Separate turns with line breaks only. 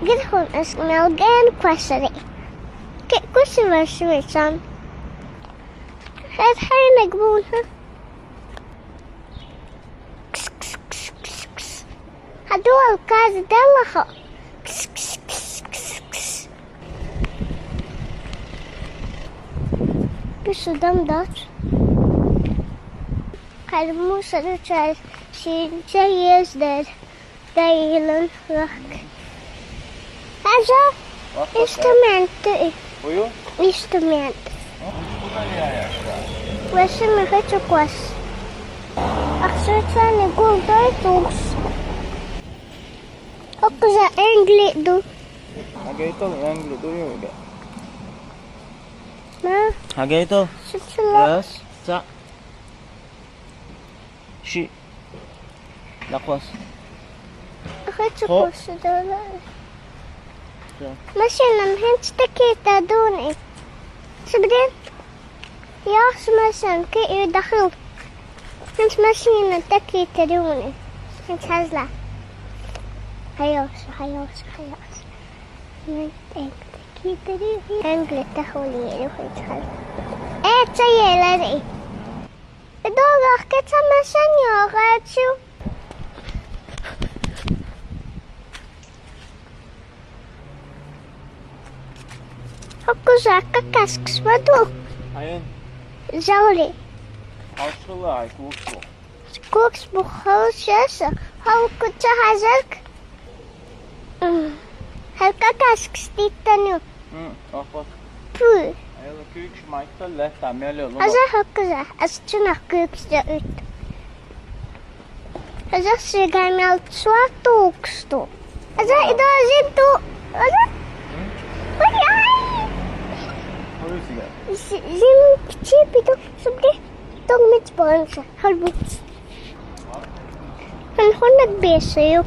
Get home and smell again, question. Get question version, son. Had her leg bone, huh? هدول كاز دلخة بشو دم دات قال موسى دات شي جايز دار دايلن رك هذا instrument
Buyur.
instrument
Bu da ne ayakta?
واسمه хочу класс أخسرتني قول دايتوس أقزا إنجلي دو
Hagay ito, yang dulu udah.
ما
Hagay ito.
شتلا
Yes. Sa. Shi. Lakwas.
хочу
Ho.
класс دولا
Sa.
مثلا هنت تكيتا دوني سبدين يا مثلا كي يدخل هنت مثلا تكيتا دوني هنت هزلا هيوس هيوس هيوس هنت تكيتا دوني انجل تخولي روحي تخل ايه تسيي لدي دولا كتا مثلا يوغاتشو Aku suka kaskus batu.
Ayun.
Zauri.
Hausula ay kuso.
Koks bukhal şasa. Hal kutsa hazak. Halka kaskus dittanı.
Lakwas.
Puh.
Ayun, kuyuk şmayta lehta mele olur.
Hazar hakkaza. Asçına kuksta ut. Hazar sigamel tsua tukstu. Hazar idazim tu. Hazar. Hadi
Orası gel.
Zim küçük bir de şimdi dogmet bağımsa. Halbuki. Hani honak besa yok.